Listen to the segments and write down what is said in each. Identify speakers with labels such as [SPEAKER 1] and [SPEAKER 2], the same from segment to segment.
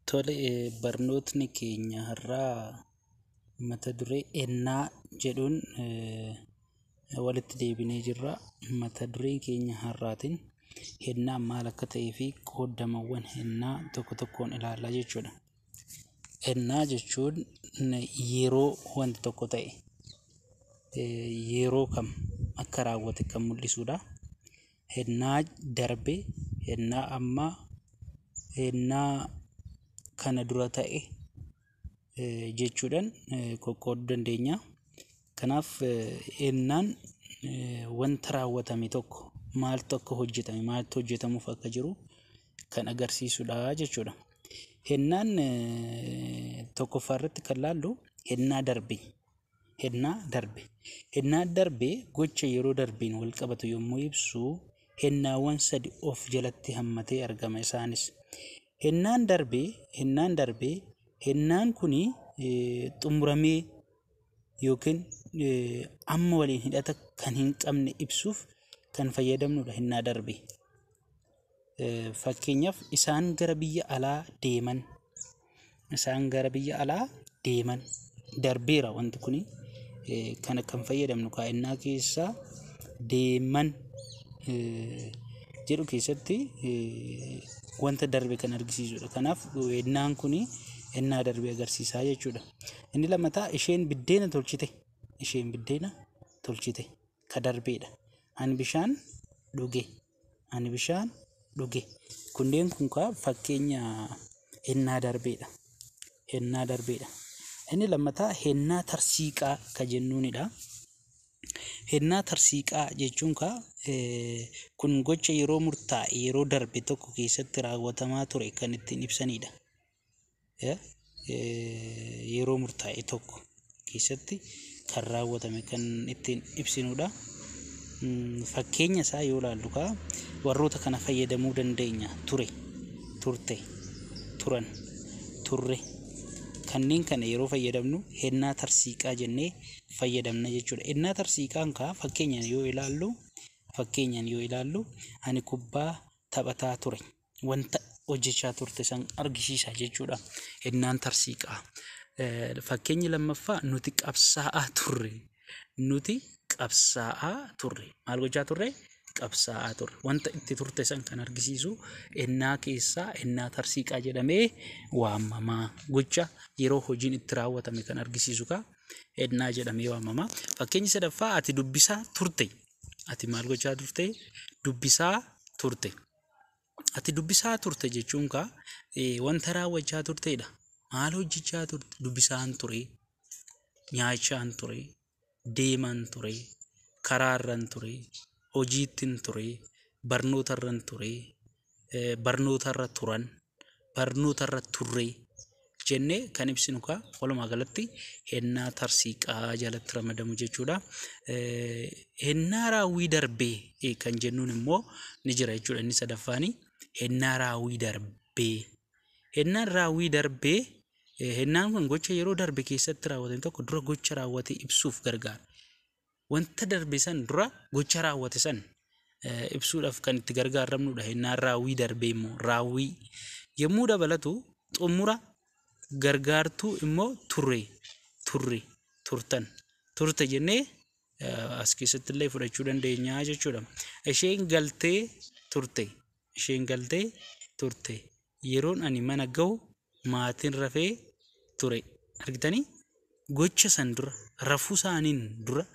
[SPEAKER 1] Tole barnootni keenya har'aa mata duree ennaa jedhuun walitti deebinee jirra. Mata dureen keenya har'aatiin ennaa maal akka ta'ee fi qoodamawwan ennaa tokko tokkoon ilaallaa jechuudha. Ennaa jechuun yeroo wanti tokko ta'e yeroo kam akka raawwate kan mul'isudha. Ennaa darbe, ennaa ammaa, ennaa kana dura ta'e jechuudhaan qoqqooduu dandeenya. Kanaaf ennaan wanta raawwatame tokko maaltu akka hojjetame, maaltu hojjetamuuf akka jiru kan agarsiisudha jechuudha. Ennaan tokkoffaa irratti kan laallu ennaa darbe. Ennaa darbe gocha yeroo darbeen wal qabatu yommuu ibsu ennaawwan sadi of jalatti hammatee argama. Isaanis ennaan darbe, ennaan kuni xumuramee yookiin amma waliin hidhata kan hin qabne ibsuuf kan fayyadamnudha. Ennaa darbe fakkeenyaaf isaan gara biyya alaa deeman darbeera wanti kuni kana kan fayyadamnu ennaa keessaa deeman jedhu keessatti wanta darbe kan argisiisudha. Kanaaf ennaan kuni ennaa darbe agarsiisaa jechuudha. Inni lammataa isheen biddeena tolchite ka darbeedha. Ani bishaan dhuge. Kunneen kun fakkeenya ennaa darbeedha. Inni lammataa ennaa tarsiiqaa ka jennuunidha. Ennaa tarsiiqaa jechuun kun gocha yeroo murtaa'e yeroo darbe tokko keessatti raawwatamaa ture kan ittiin ibsanidha. Yeroo murtaa'e tokko keessatti kan raawwatame kan ittiin ibsinudha. Fakkeenya isaa yoo ilaallu warroota kana fayyadamuu dandeenya. Ture, turte, turan, turre. Kanneen kana yeroo fayyadamnu ennaa tarsiiqaa jennee fayyadamna jechuudha. Ennaa tarsiiqaan fakkeenyaan yoo ilaallu ani kubbaa taphataa ture. Wanta hojjechaa turte san argisiisa jechuudha. Ennaan tarsiiqaa. Fakkeenyi lammaffaa nuti qabsaa'aa turre. Maal gochaa turre? Qabsaa'aa turre. Wanta itti turte san kan argisiisu ennaa keessaa ennaa tarsiiqaa jedhamee waamama. Gocha yeroo hojiin itti raawwatame kan argisiisu ennaa jedhamee waamama. Fakkeenyi sadaffaa ati dubbisaa turte. Ati maal gochaa turte? Dubbisaa turte. Ati dubbisaa turte jechuun wanta raawwachaa turtedha. Maal hojjechaa turte? Dubbisaan ture, nyaachaan ture, deemaan ture, karaarran ture, hojiittiin ture, barnootarran ture, barnootarra turan, barnootarra turre jennee kan ibsinu walumaa galatti ennaa tarsiiqaa jalatti ramadamu jechuudha. Ennaa raawwii darbee kan jennuun immoo ni jira jechuudha. Inni sadaffaani ennaa raawwii darbee. Ennaan raawwii darbee ennaan kun gocha yeroo darbe keessatti raawwate tokko dura gocha raawwate ibsuuf gargaara. Wanta darbe san dura gocha raawwate san ibsuudhaaf kan itti gargaaramnudha. Ennaan raawwii darbee immoo raawwii yommuu dabalatu xumura gargaartuu immoo turte jennee as keessatti illee fudhachuu dandeenya jechuudha. Isheen galtee turte. Yeroon ani mana gahu maatiin rafee ture. Argitanii? Gocha san dura rafuu isaaniin dura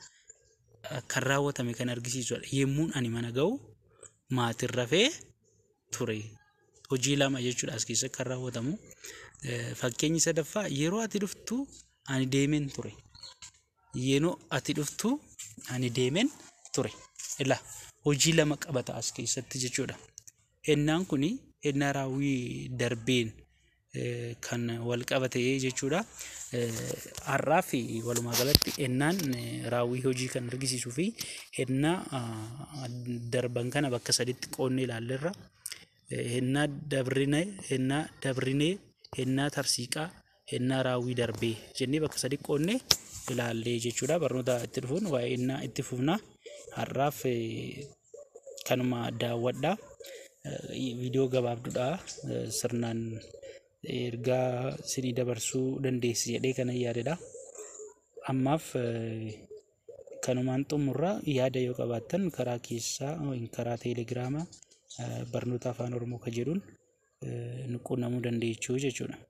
[SPEAKER 1] kan raawwatame kan argisiisudha. Yemmuun ani mana gahu maatiin rafee ture. Hojii lama jechuudha as keessatti kan raawwatamu. Fakkeenyi sadaffaa yeroo ati dhuftu ani deemeen ture. Yeroo ati dhuftu ani deemeen ture. Ilaa hojii lama qabata as keessatti jechuudha. Ennaan kuni ennaa raawwii darbeen kan wal qabate jechuudha. Har'aa fi walumaa galatti ennaan raawwii hojii kan argisiisuu fi ennaa darban kana bakka saditti qoonnee ilaalleerra. Ennaa dabrinee, ennaa tarsiiqaa, ennaa raawwii darbee jennee bakka sadi qoonnee ilaallee jechuudha. Barnoota itti dhufuun waa'ee ennaa itti fufna. Har'aaf kanuma daawwadhaa. Viidiyoo gabaabduudha sirnaan ergaa isinii dabarsuu dandeessi jedhee kana yaadedha. Ammaaf kanumaan xumurra yaada yoo qabaattan karaa keessaa karaa teelegiraamaa barnoota afaan oromoo ka jedhuun nuquunnamuu dandeechuu jechuudha.